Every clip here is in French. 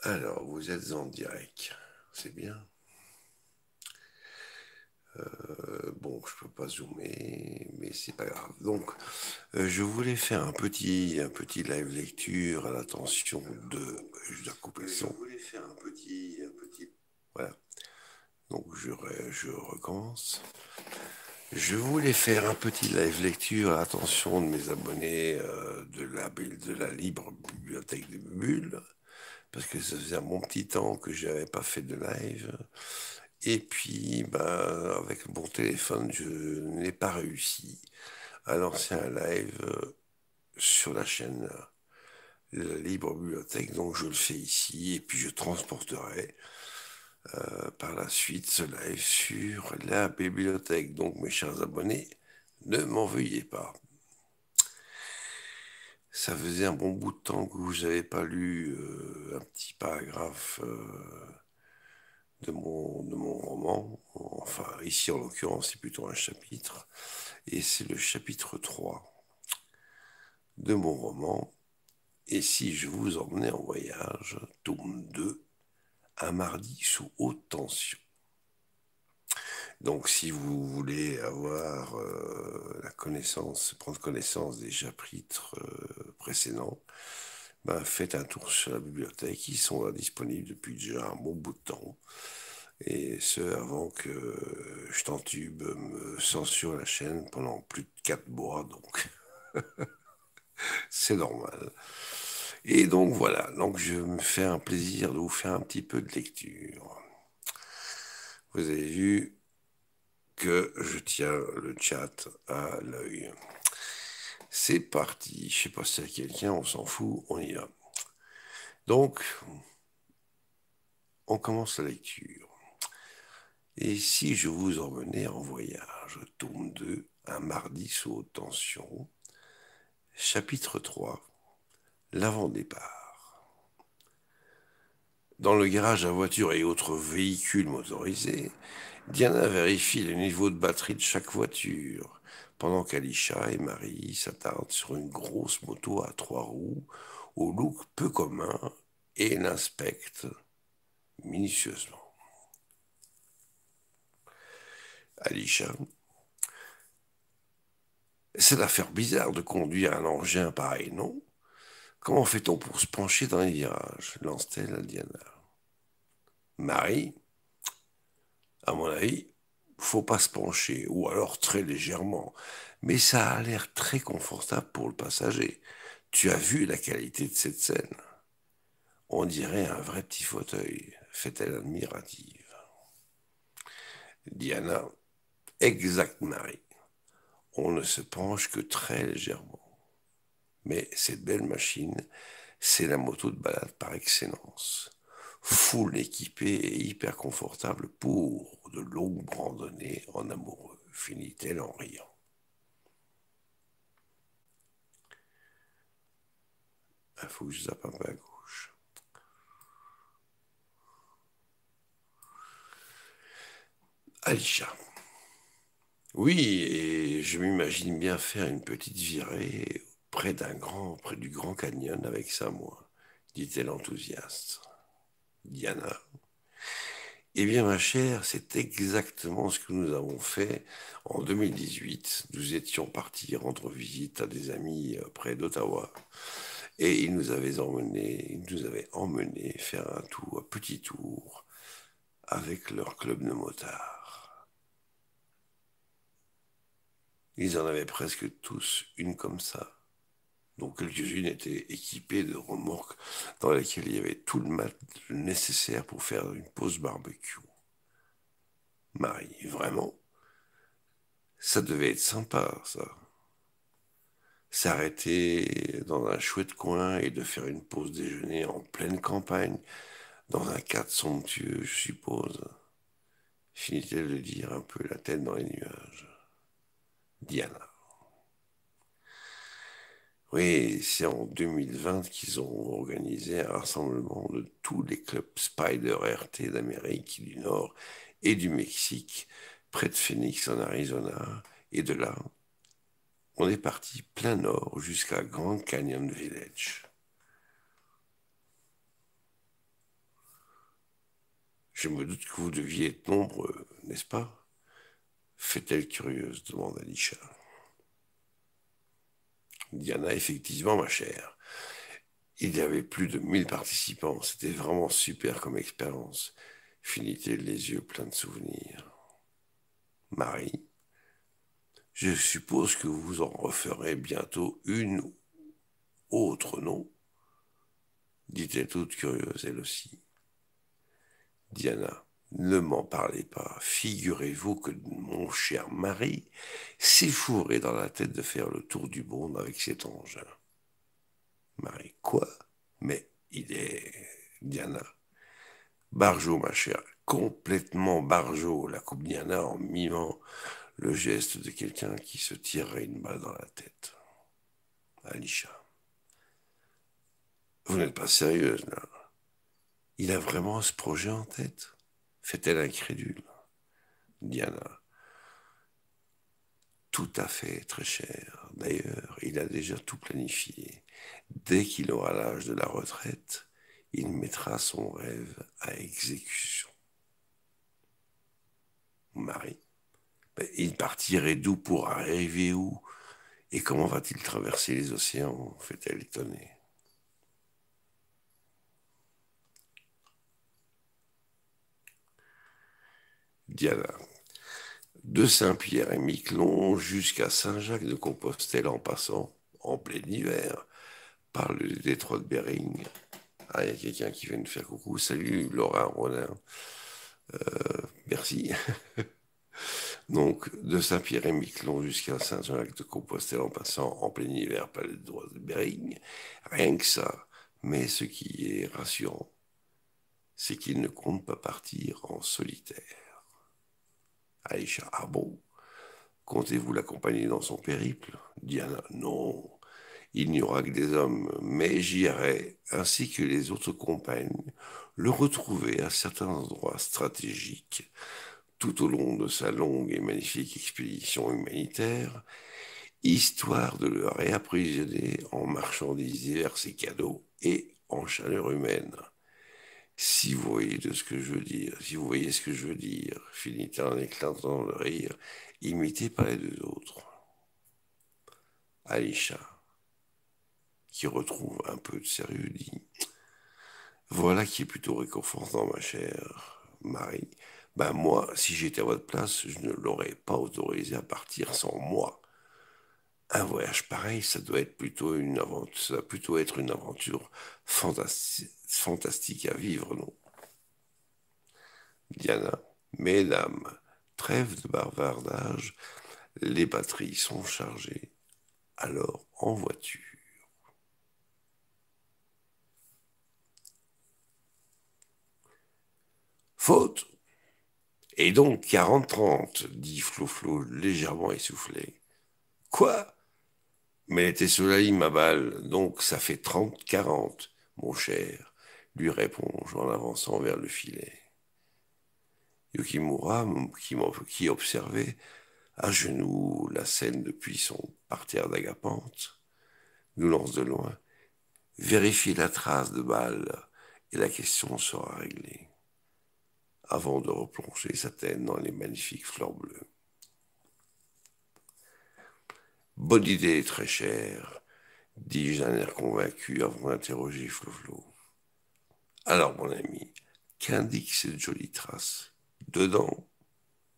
Alors, vous êtes en direct, c'est bien. Bon, je peux pas zoomer, mais c'est pas grave. Donc, je voulais faire un petit live lecture à l'attention de. Je dois couper le son. Je voulais faire un petit. Voilà. Donc, je recommence. Je voulais faire un petit live lecture à l'attention de mes abonnés de la libre bibliothèque des bulles, parce que ça faisait un bon petit temps que j'avais pas fait de live. Et puis, ben, avec mon téléphone, je n'ai pas réussi à lancer un live sur la chaîne de la Libre Bibliothèque. Donc, je le fais ici et puis je transporterai par la suite ce live sur la bibliothèque. Donc, mes chers abonnés, ne m'en veuillez pas. Ça faisait un bon bout de temps que vous n'avez pas lu un petit paragraphe de mon roman. Enfin, ici, en l'occurrence, c'est plutôt un chapitre. Et c'est le chapitre 3 de mon roman. Et si je vous emmenais en voyage, tome 2, un mardi sous haute tension. Donc, si vous voulez avoir la connaissance, prendre connaissance des chapitres précédents, ben, faites un tour sur la bibliothèque. Ils sont là disponibles depuis déjà un bon bout de temps. Et ce, avant que je t'entube me censure la chaîne pendant plus de 4 mois. Donc, c'est normal. Et donc voilà, donc je me fais un plaisir de vous faire un petit peu de lecture. Vous avez vu que je tiens le chat à l'œil. C'est parti. Je sais pas si c'est quelqu'un, on s'en fout, on y va. Donc, on commence la lecture. Et si je vous emmenais en voyage, tome 2, un mardi sous haute tension, chapitre 3, l'avant-départ. Dans le garage à voitures et autres véhicules motorisés, Diana vérifie le niveau de batterie de chaque voiture, pendant qu'Alisha et Marie s'attardent sur une grosse moto à 3 roues, au look peu commun, et l'inspectent minutieusement. Alisha, c'est l'affaire bizarre de conduire un engin pareil, non? Comment fait-on pour se pencher dans les virages? Lance-t-elle à Diana. Marie, à mon avis, faut pas se pencher, ou alors très légèrement. Mais ça a l'air très confortable pour le passager. Tu as vu la qualité de cette scène? On dirait un vrai petit fauteuil, fait-elle admirative. Diana, exact Marie. On ne se penche que très légèrement. Mais cette belle machine, c'est la moto de balade par excellence. Full équipée et hyper confortable pour de longues randonnées en amoureux, finit-elle en riant. Il faut que je zappe un peu à gauche. Aïcha. Oui, et je m'imagine bien faire une petite virée près du Grand Canyon avec ça, moi, dit-elle enthousiaste. Diana. Eh bien, ma chère, c'est exactement ce que nous avons fait en 2018. Nous étions partis rendre visite à des amis près d'Ottawa. Et ils nous avaient emmenés faire un petit tour avec leur club de motards. Ils en avaient presque tous une comme ça. Donc quelques-unes étaient équipées de remorques dans lesquelles il y avait tout le matériel nécessaire pour faire une pause barbecue. Marie, vraiment, ça devait être sympa, ça. S'arrêter dans un chouette coin et de faire une pause déjeuner en pleine campagne, dans un cadre somptueux, je suppose. Finit-elle de dire un peu la tête dans les nuages. Diana. Oui, c'est en 2020 qu'ils ont organisé un rassemblement de tous les clubs Spider RT d'Amérique du Nord et du Mexique, près de Phoenix en Arizona. Et de là, on est parti plein nord jusqu'à Grand Canyon Village. Je me doute que vous deviez être nombreux, n'est-ce pas? Fait-elle curieuse, demanda Lisha. Diana, effectivement, ma chère. Il y avait plus de 1000 participants. C'était vraiment super comme expérience. Finit-elle les yeux pleins de souvenirs. Marie, je suppose que vous en referez bientôt une autre, non? Dit-elle toute curieuse, elle aussi. Diana, ne m'en parlez pas. Figurez-vous que mon cher mari s'est fourré dans la tête de faire le tour du monde avec cet engin. Marie, quoi? Mais il est... Diana, Barjot, ma chère, complètement Barjot, la coupe Diana en mimant le geste de quelqu'un qui se tirerait une balle dans la tête. Alisha, vous n'êtes pas sérieuse, là. Il a vraiment ce projet en tête? Fait-elle incrédule. Diana, tout à fait, très cher. D'ailleurs, il a déjà tout planifié. Dès qu'il aura l'âge de la retraite, il mettra son rêve à exécution. Marie, il partirait d'où pour arriver où? Et comment va-t-il traverser les océans? Fait-elle étonnée. Diana, de Saint-Pierre et Miquelon jusqu'à Saint-Jacques-de-Compostelle en passant, en plein hiver, par le détroit de Bering. Ah, il y a quelqu'un qui vient de faire coucou. Salut Laura Ronin. Merci. Donc, de Saint-Pierre et Miquelon jusqu'à Saint-Jacques-de-Compostelle en passant en plein hiver par le détroit de Bering. Rien que ça. Mais ce qui est rassurant, c'est qu'il ne compte pas partir en solitaire. Aïcha, ah bon? Comptez-vous l'accompagner dans son périple? Diana, non. Il n'y aura que des hommes, mais j'irai, ainsi que les autres compagnes, le retrouver à certains endroits stratégiques tout au long de sa longue et magnifique expédition humanitaire, histoire de le réapprovisionner en marchandises diverses et cadeaux et en chaleur humaine. Si vous voyez de ce que je veux dire, si vous voyez ce que je veux dire, finit-il en éclatant de rire, imité par les deux autres. Alisha, qui retrouve un peu de sérieux, dit: voilà qui est plutôt réconfortant, ma chère Marie. Ben moi, si j'étais à votre place, je ne l'aurais pas autorisé à partir sans moi. Un voyage pareil, ça doit être plutôt une aventure, ça doit plutôt être une aventure fantastique à vivre, non? Diana, mesdames, trêve de bavardage, les batteries sont chargées. Alors, en voiture. Faute. Et donc 40-30, dit Flo-Flo légèrement essoufflé. Quoi? Mais elle était sur la ligne, ma balle, donc ça fait 30-40, mon cher, lui réponds-je en avançant vers le filet. Yukimura, qui observait à genoux la scène depuis son parterre d'agapante, nous lance de loin. Vérifie la trace de balle et la question sera réglée, avant de replonger sa tête dans les magnifiques fleurs bleues. Bonne idée, très cher, dis-je d'un air convaincu avant d'interroger Flo-Flo. Alors, mon ami, qu'indique cette jolie trace? Dedans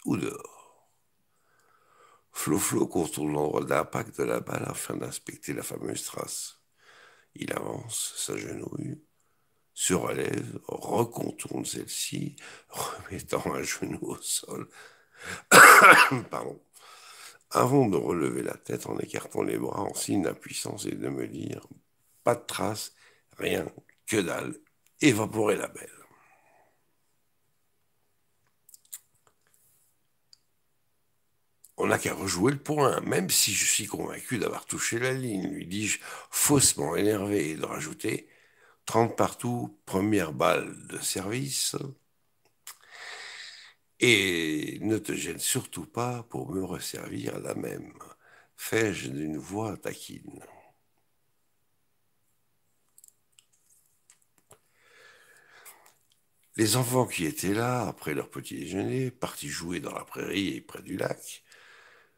ou dehors? Flo-Flo contourne l'endroit d'impact de la balle afin d'inspecter la fameuse trace. Il avance, s'agenouille, se relève, recontourne celle-ci, remettant un genou au sol. Pardon. Avant de relever la tête en écartant les bras en signe d'impuissance et de me dire: pas de trace, rien, que dalle, évaporer la belle. On n'a qu'à rejouer le point, même si je suis convaincu d'avoir touché la ligne, lui dis-je, faussement énervé, et de rajouter 30 partout, première balle de service. Et ne te gêne surtout pas pour me resservir la même, fais-je d'une voix taquine. Les enfants qui étaient là, après leur petit déjeuner, partis jouer dans la prairie et près du lac,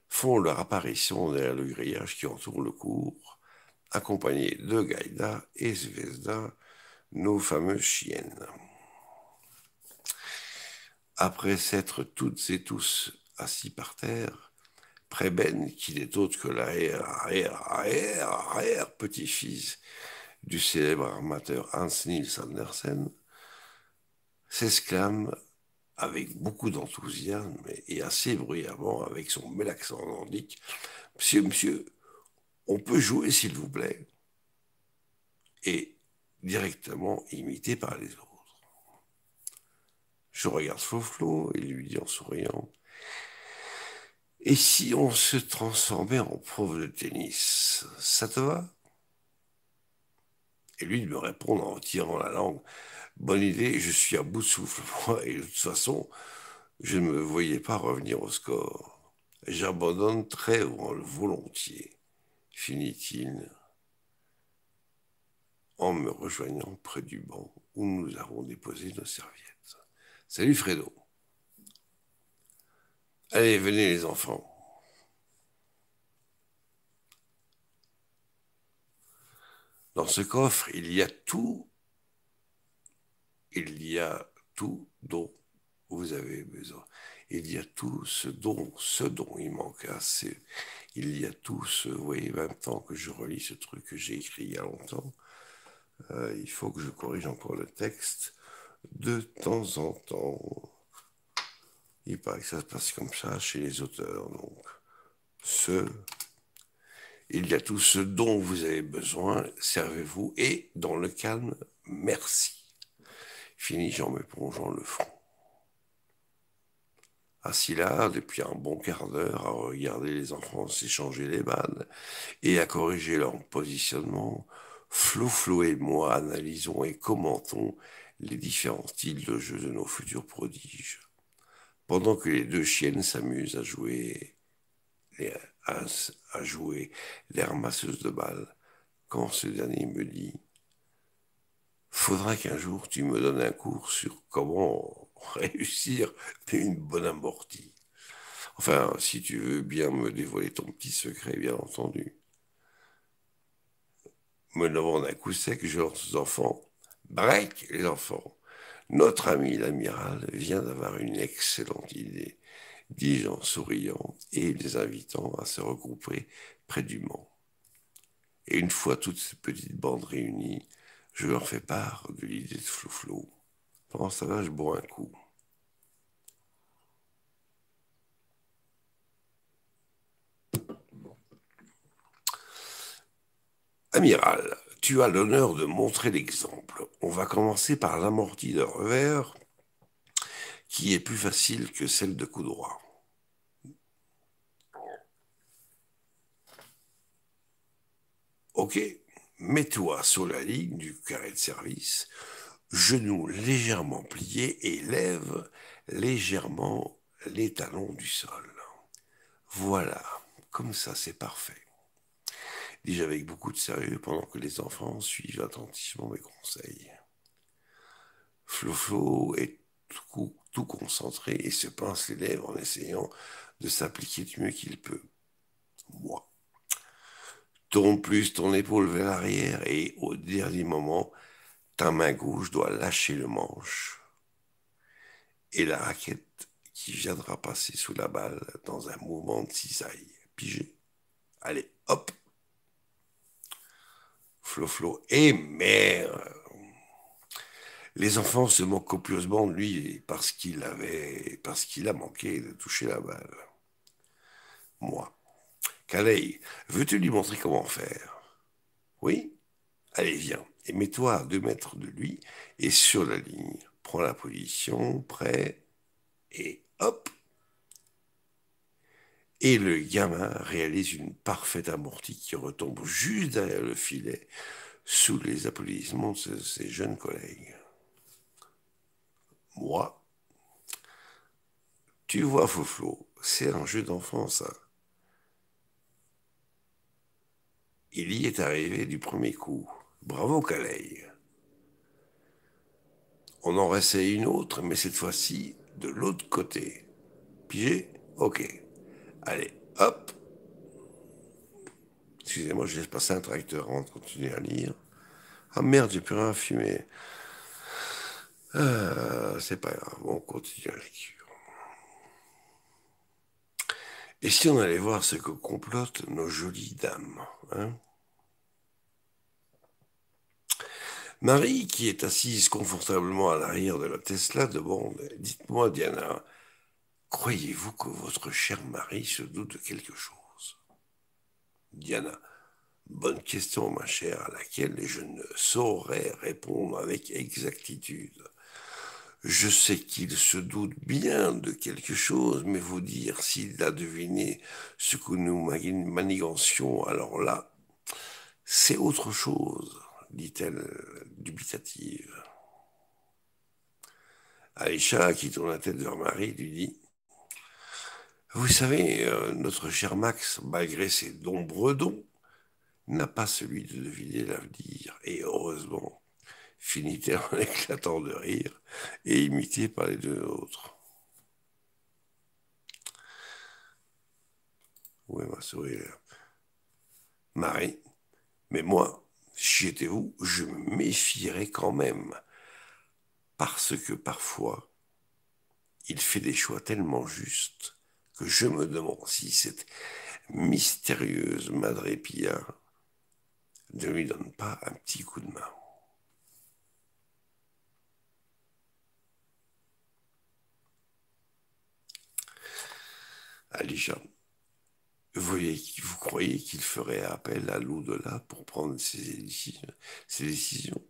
font leur apparition derrière le grillage qui entoure le cours, accompagnés de Gaïda et Zvezda, nos fameuses chiennes. Après s'être toutes et tous assis par terre, Preben, qui n'est autre que l'arrière petit-fils du célèbre armateur Hans Niels Andersen, s'exclame avec beaucoup d'enthousiasme et assez bruyamment avec son bel accent nordique: Monsieur, monsieur, on peut jouer s'il vous plaît? Et directement imité par les autres. Je regarde Flo et lui dis en souriant: et si on se transformait en prof de tennis, ça te va? Et lui de me répondre en tirant la langue: bonne idée, je suis à bout de souffle, moi, et de toute façon, je ne me voyais pas revenir au score. J'abandonne très volontiers, finit-il en me rejoignant près du banc où nous avons déposé nos serviettes. Salut Fredo. Allez, venez les enfants. Dans ce coffre, il y a tout dont vous avez besoin. Il y a tout ce dont il manque assez. Il y a tout ce, vous voyez, 20 ans que je relis ce truc que j'ai écrit il y a longtemps. Il faut que je corrige encore le texte de temps en temps. Il paraît que ça se passe comme ça chez les auteurs. Donc, il y a tout ce dont vous avez besoin, servez-vous, et dans le calme, merci. Finis-je en me plongeant le front. Assis là, depuis un bon quart d'heure, à regarder les enfants s'échanger les balles et à corriger leur positionnement, Flo et moi analysons et commentons les différents styles de jeu de nos futurs prodiges, pendant que les deux chiennes s'amusent à jouer les ramasseuses de balles, quand ce dernier me dit: faudra qu'un jour tu me donnes un cours sur comment réussir une bonne amortie. Enfin, si tu veux bien me dévoiler ton petit secret, bien entendu. Me levant d'un coup sec, je lance aux enfants: break, les enfants. Notre ami l'amiral vient d'avoir une excellente idée, dis-je en souriant et les invitant à se regrouper près du mont. Et une fois toutes ces petites bandes réunies, je leur fais part de l'idée de Flou. Pendant ça là, je bois un coup. Amiral, tu as l'honneur de montrer l'exemple. On va commencer par l'amortie de revers, qui est plus facile que celle de coup droit. Ok, mets-toi sur la ligne du carré de service, genoux légèrement pliés et lève légèrement les talons du sol. Voilà, comme ça c'est parfait. Dis-je avec beaucoup de sérieux pendant que les enfants suivent attentivement mes conseils. Flo est tout concentré et se pince les lèvres en essayant de s'appliquer du mieux qu'il peut. Moi. Tourne plus ton épaule vers l'arrière et au dernier moment, ta main gauche doit lâcher le manche et la raquette qui viendra passer sous la balle dans un mouvement de cisaille. Pigé. Allez, hop. Flo, et merde. Les enfants se moquent copieusement de lui parce qu'il a manqué de toucher la balle. Moi. Calais, veux-tu lui montrer comment faire? Oui? Allez, viens, et mets-toi à 2 mètres de lui et sur la ligne. Prends la position, prêt, et hop! Et le gamin réalise une parfaite amortie qui retombe juste derrière le filet, sous les applaudissements de ses jeunes collègues. Moi, tu vois, Foflo, c'est un jeu d'enfant, ça. Il y est arrivé du premier coup. Bravo, Calais. on en réessaye une autre, mais cette fois-ci de l'autre côté. Pigé? Ok. Allez, hop. Excusez-moi, je laisse passer un tracteur avant de continuer à lire. Ah merde, j'ai plus rien à fumer. C'est pas grave, on continue la lecture. Et si on allait voir ce que complotent nos jolies dames, hein? Marie, qui est assise confortablement à l'arrière de la Tesla, demande: Dites-moi, Diana, croyez-vous que votre cher mari se doute de quelque chose? Diana: Bonne question, ma chère, à laquelle je ne saurais répondre avec exactitude. Je sais qu'il se doute bien de quelque chose, mais vous dire s'il a deviné ce que nous manigancions, alors là, c'est autre chose, dit-elle dubitative. Aïcha, qui tourne la tête vers Marie, lui dit: Vous savez, notre cher Max, malgré ses nombreux dons, n'a pas celui de deviner l'avenir. Et heureusement, finit-elle en éclatant de rire et imitée par les deux autres. Oui, ma sourire. Marie: Mais moi, si j'étais vous, je me méfierais quand même, parce que parfois, il fait des choix tellement justes que je me demande si cette mystérieuse Madre Pia ne lui donne pas un petit coup de main. Alicia: vous croyez qu'il ferait appel à l'au-delà pour prendre ses décisions?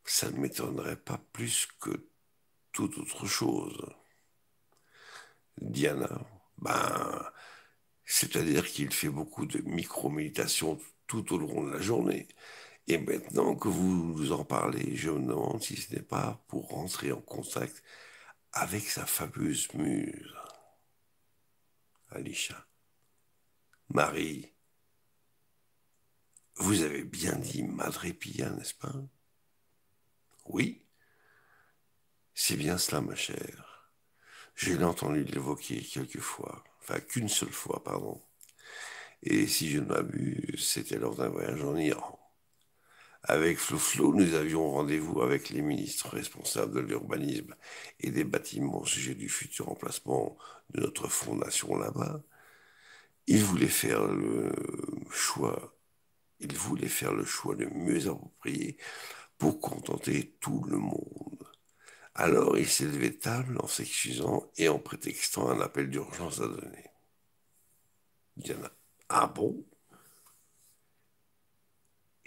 Ça ne m'étonnerait pas plus que toute autre chose. Diana: Ben, c'est-à-dire qu'il fait beaucoup de micro-méditation tout au long de la journée. Et maintenant que vous en parlez, je me demande si ce n'est pas pour rentrer en contact avec sa fameuse muse. Alicia: Marie, vous avez bien dit Madre Pia, n'est-ce pas? Oui, c'est bien cela, ma chère. Je l'ai entendu l'évoquer quelques fois, enfin qu'une seule fois, pardon. Et si je ne m'abuse, c'était lors d'un voyage en Iran. Avec Flou, nous avions rendez-vous avec les ministres responsables de l'urbanisme et des bâtiments au sujet du futur emplacement de notre fondation là-bas. Ils voulaient faire le choix, ils voulaient faire le choix le mieux approprié pour contenter tout le monde. Alors il s'est levé de table en s'excusant et en prétextant un appel d'urgence à donner. Diana: Ah bon?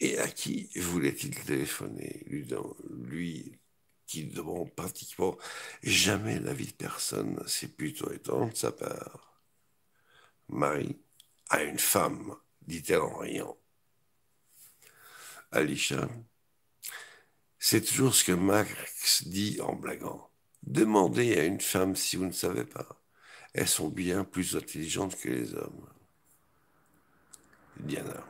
Et à qui voulait-il téléphoner, lui qui ne demande pratiquement jamais l'avis de personne? C'est plutôt étonnant de sa part. Marie: À une femme, dit-elle en riant. Alicia: C'est toujours ce que Max dit en blaguant. Demandez à une femme si vous ne savez pas. Elles sont bien plus intelligentes que les hommes. Diana: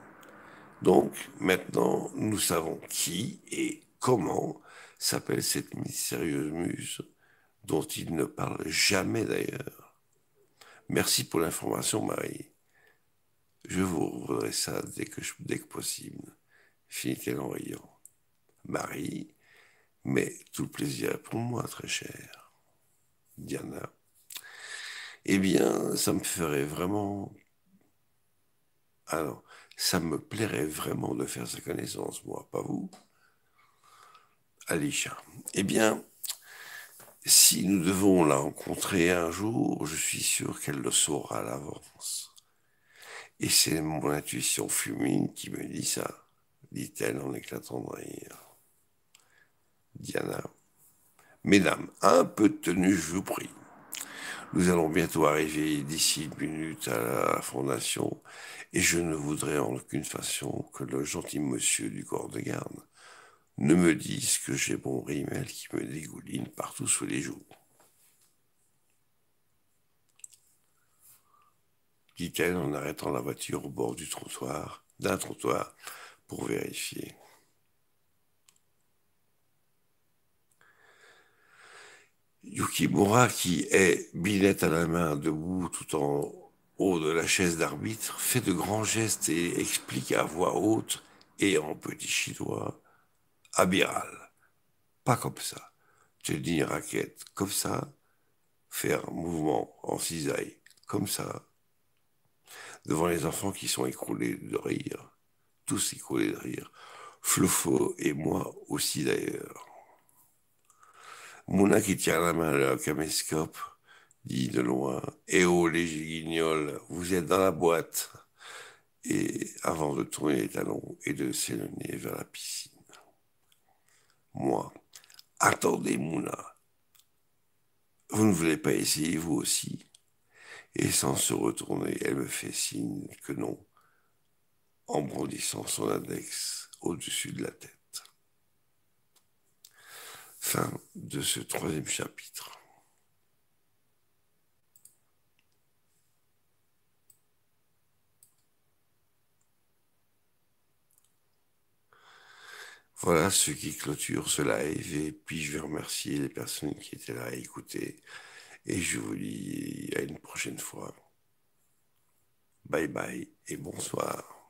Donc, maintenant, nous savons qui et comment s'appelle cette mystérieuse muse, dont il ne parle jamais d'ailleurs. Merci pour l'information, Marie. Je vous reverrai ça dès que possible. Finit-elle en riant. Marie: Mais tout le plaisir est pour moi, très cher. Diana: Eh bien, ça me ferait vraiment... Alors, ça me plairait vraiment de faire sa connaissance, moi, pas vous? Alicia: Eh bien, si nous devons la rencontrer un jour, je suis sûr qu'elle le saura à l'avance. Et c'est mon intuition féminine qui me dit ça, dit-elle en éclatant de rire. Diana: Mesdames, un peu de tenue, je vous prie. Nous allons bientôt arriver d'ici une minute à la fondation, et je ne voudrais en aucune façon que le gentil monsieur du corps de garde ne me dise que j'ai mon rimel qui me dégouline partout sous les joues, dit-elle en arrêtant la voiture au bord d'un trottoir, pour vérifier. Yukimura, qui est billette à la main, debout tout en haut de la chaise d'arbitre, fait de grands gestes et explique à voix haute et en petit chinois: amiral, pas comme ça. Tenir une raquette comme ça, faire un mouvement en cisaille comme ça, devant les enfants qui sont écroulés de rire, tous écroulés de rire. Flofo et moi aussi d'ailleurs. Mouna qui tient la main le caméscope dit de loin: eh oh les guignols, vous êtes dans la boîte. Et avant de tourner les talons et de s'éloigner vers la piscine. Moi: attendez Mouna, vous ne voulez pas essayer vous aussi? Et sans se retourner, elle me fait signe que non, en brandissant son index au-dessus de la tête. Fin de ce troisième chapitre. Voilà ce qui clôture ce live, et puis je vais remercier les personnes qui étaient là à écouter, et je vous dis à une prochaine fois. Bye bye et bonsoir.